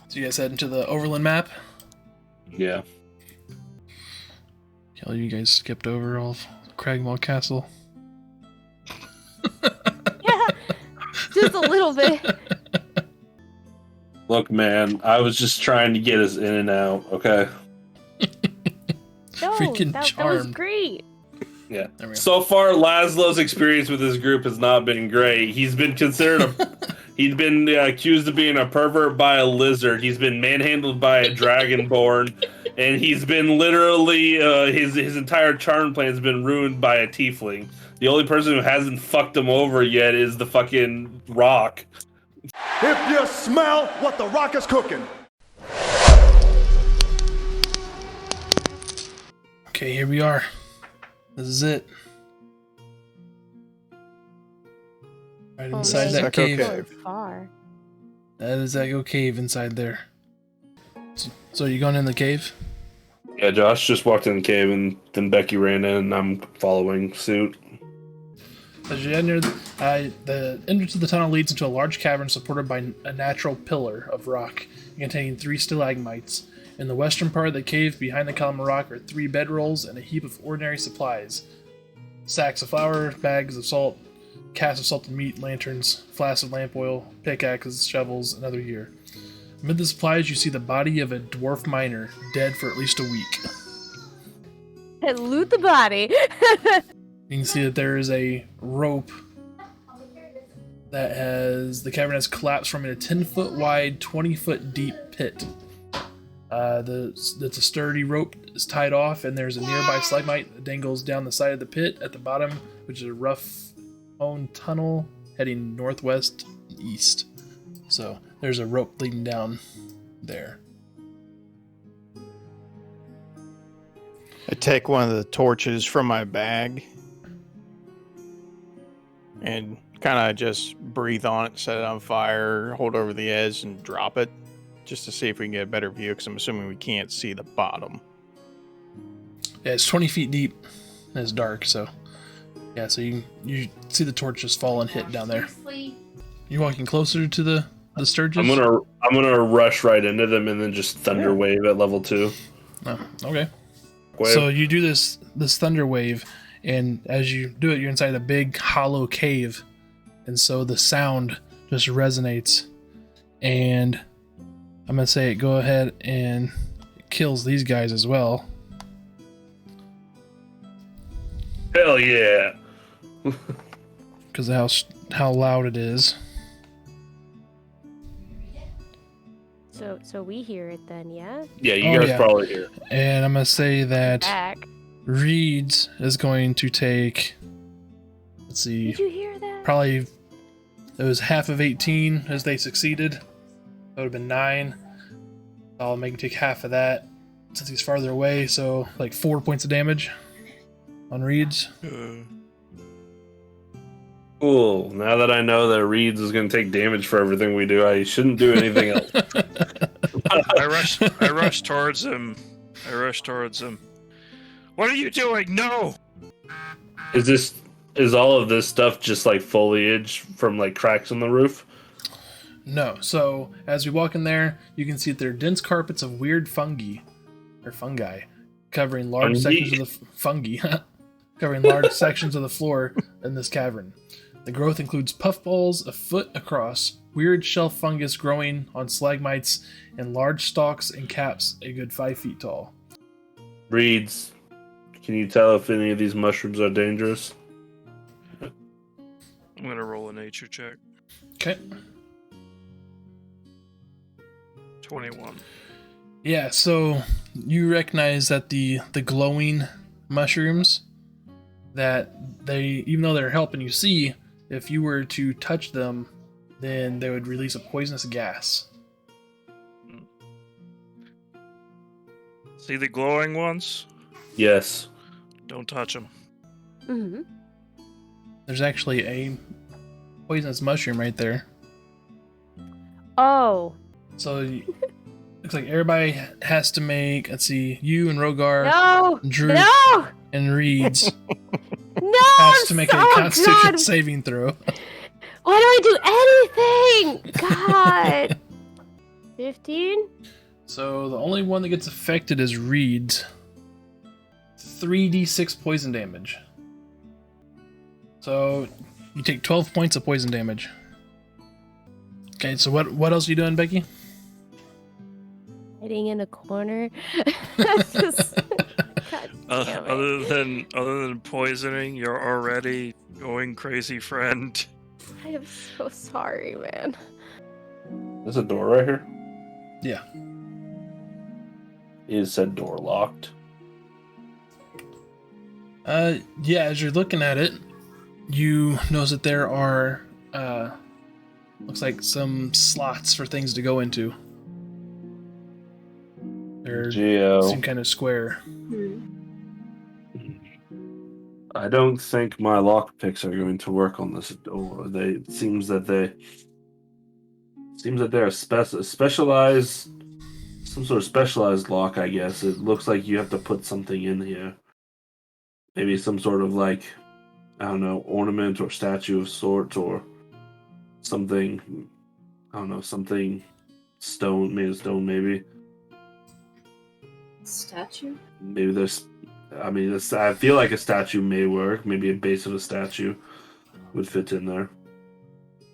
So you guys head into the overland map? Yeah. Hell, you guys skipped over all of Cragmaw Castle. Yeah, just a little bit. Look, man, I was just trying to get us in and out, okay? No, Freaking that was charmed. great. Yeah. There we go. So far, Laszlo's experience with this group has not been great. He's been considered he's been accused of being a pervert by a lizard. He's been manhandled by a dragonborn, and he's been literally his entire charm plan has been ruined by a tiefling. The only person who hasn't fucked him over yet is the fucking rock. If you smell what the rock is cooking. Okay, here we are. This is it. Right inside man, that Echo cave. Cave. Far. That is Echo Cave inside there. So you going in the cave? Yeah, Josh just walked in the cave, and then Becky ran in, and I'm following suit. As you enter, the entrance of the tunnel leads into a large cavern supported by a natural pillar of rock containing 3 stalagmites. In the western part of the cave, behind the column of rock, are 3 bedrolls and a heap of ordinary supplies. Sacks of flour, bags of salt, casks of salted meat, lanterns, flasks of lamp oil, pickaxes, shovels, and other gear. Amid the supplies, you see the body of a dwarf miner, dead for at least a week. And loot the body. You can see that there is a rope that the cavern has collapsed from a 10-foot wide, 20-foot deep pit. That's a sturdy rope is tied off, and there's a nearby stalagmite that dangles down the side of the pit at the bottom, which is a rough-hewn tunnel heading northwest and east. So there's a rope leading down there. I take one of the torches from my bag and kind of just breathe on it, set it on fire, hold over the edge, and drop it just to see if we can get a better view, because I'm assuming we can't see the bottom. Yeah, it's 20 feet deep and it's dark, so yeah, so you see the torch just fall and hit down there. You walking closer to the Sturges? I'm gonna rush right into them and then just thunder wave at level 2. Oh, okay. Wave. So you do this thunder wave, and as you do it, you're inside a big hollow cave, and so the sound just resonates. And I'm gonna say, go ahead and it kills these guys as well. Hell yeah! Because of how loud it is. So we hear it then, yeah? Yeah, you guys probably hear. And I'm gonna say that Back. Reeds is going to take. Let's see. Did you hear that? Probably it was half of 18 as they succeeded. That would have been 9. I'll make him take half of that since he's farther away. So like 4 points of damage on Reeds. Cool. Now that I know that Reeds is going to take damage for everything we do, I shouldn't do anything else. I rush towards him. What are you doing? No! Is all of this stuff just like foliage from like cracks in the roof? No. So as we walk in there, you can see that there are dense carpets of weird fungi covering large sections of the fungi covering large sections of the floor in this cavern. The growth includes puffballs a foot across, weird shelf fungus growing on stalagmites, and large stalks and caps a good 5 feet tall. Reeds, can you tell if any of these mushrooms are dangerous? I'm gonna roll a nature check. Okay. 21. Yeah, so you recognize that the glowing mushrooms, that they, even though they're helping you see, if you were to touch them, then they would release a poisonous gas. See the glowing ones? Yes. Don't touch them. Mm-hmm. There's actually a poisonous mushroom right there. Oh. So looks like everybody has to make, let's see, you and Rogar, No! Droop, No! and Reeds No! has to make a Oh, Constitution God. saving throw. Why do I do anything? God. 15? So the only one that gets affected is Reed's. 3d6 poison damage. So you take 12 points of poison damage. Okay, so what else are you doing, Becky? Hiding in a corner. Just, God damn it. Other than poisoning, you're already going crazy, friend. I am so sorry, man. There's a door right here. Yeah. Is said door locked? Yeah, as you're looking at it, you notice that there are, looks like some slots for things to go into. They're Geo. seem kind of square. I don't think my lockpicks are going to work on this door. It seems that they're specialized, some sort of specialized lock. I guess it looks like you have to put something in here. Maybe some sort of I don't know, ornament or statue of sorts or something. I don't know, something made of stone. Maybe Statue? maybe there's. I mean, I feel like a statue may work. Maybe a base of a statue would fit in there.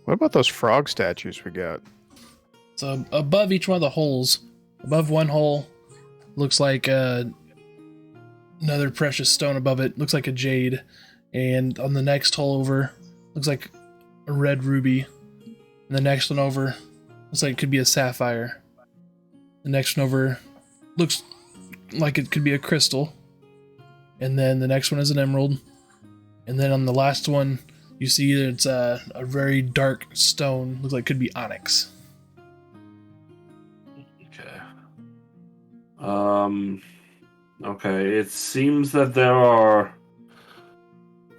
What about those frog statues we got? So above each one of the holes, above one hole, looks like another precious stone above it. Looks like a jade. And on the next hole over, looks like a red ruby. And the next one over, looks like it could be a sapphire. The next one over looks like it could be a crystal. And then the next one is an emerald. And then on the last one, you see that it's a very dark stone. Looks like it could be onyx. Okay. Okay. It seems that there are.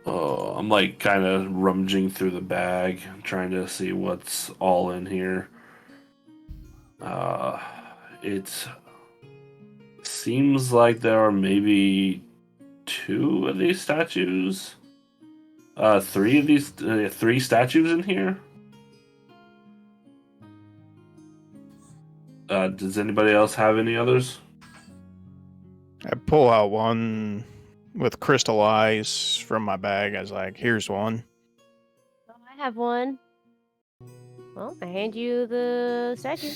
Oh, I'm kind of rummaging through the bag, trying to see what's all in here. It seems like there are maybe 2 of these statues. 3 of these, 3 statues in here. Does anybody else have any others? I pull out one with crystal eyes from my bag. I was like, here's one. Oh, I have one. Well, I hand you the statue.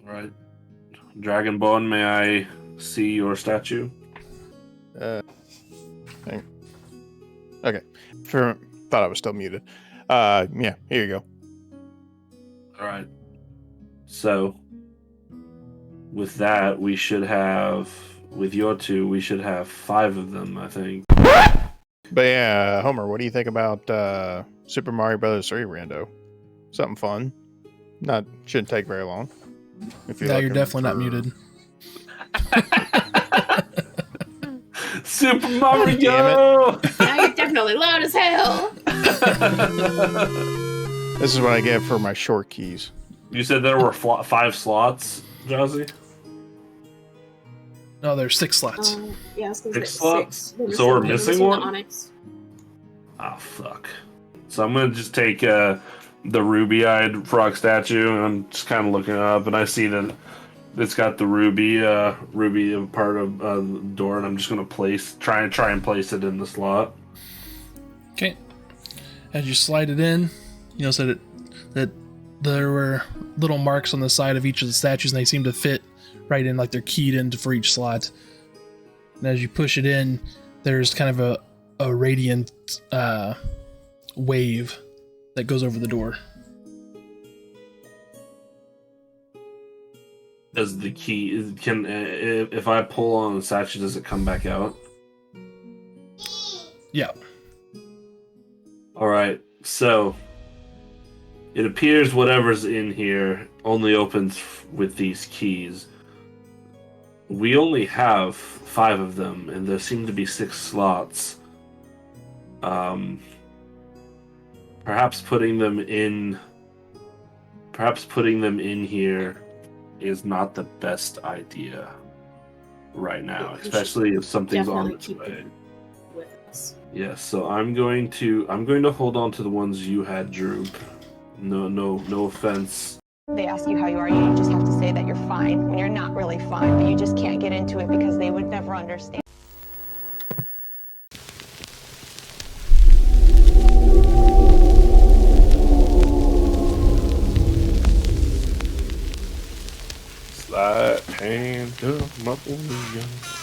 All right. Dragonborn, may I see your statue? Okay. Thought I was still muted. Yeah, here you go. All right. So, with that, we should have, with your 2, we should have 5 of them, I think. But yeah, Homer, what do you think about Super Mario Brothers 3 Rando? Something fun. Shouldn't take very long. If Now you're looking definitely not for- muted. Super Mario! Now you're definitely loud as hell. This is what I get for my short keys. You said there were 5 slots, Jazzy? No, there's 6 slots. Yeah, I was gonna 6 say slots? 6. So we're missing the one? Onyx. Oh, fuck. So I'm gonna just take the ruby-eyed frog statue, and I'm just kind of looking it up, and I see that it's got the ruby part of the door, and I'm just gonna try and place it in the slot. Okay. As you slide it in, you notice that there were little marks on the side of each of the statues, and they seem to fit right in, like they're keyed in for each slot. And as you push it in, there's kind of a radiant wave that goes over the door. Does the key if I pull on the statue, does it come back out? Yeah. All right. So it appears whatever's in here only opens with these keys. We only have 5 of them, and there seem to be 6 slots. Perhaps putting them in here is not the best idea right now, We should especially if something's on definitely its keep way. them with us. Yes, so I'm going to hold on to the ones you had, Droop. No offense. They ask you how you are, you just have to say that you're fine when you're not really fine, but you just can't get into it because they would never understand. Slide hand up, my boy.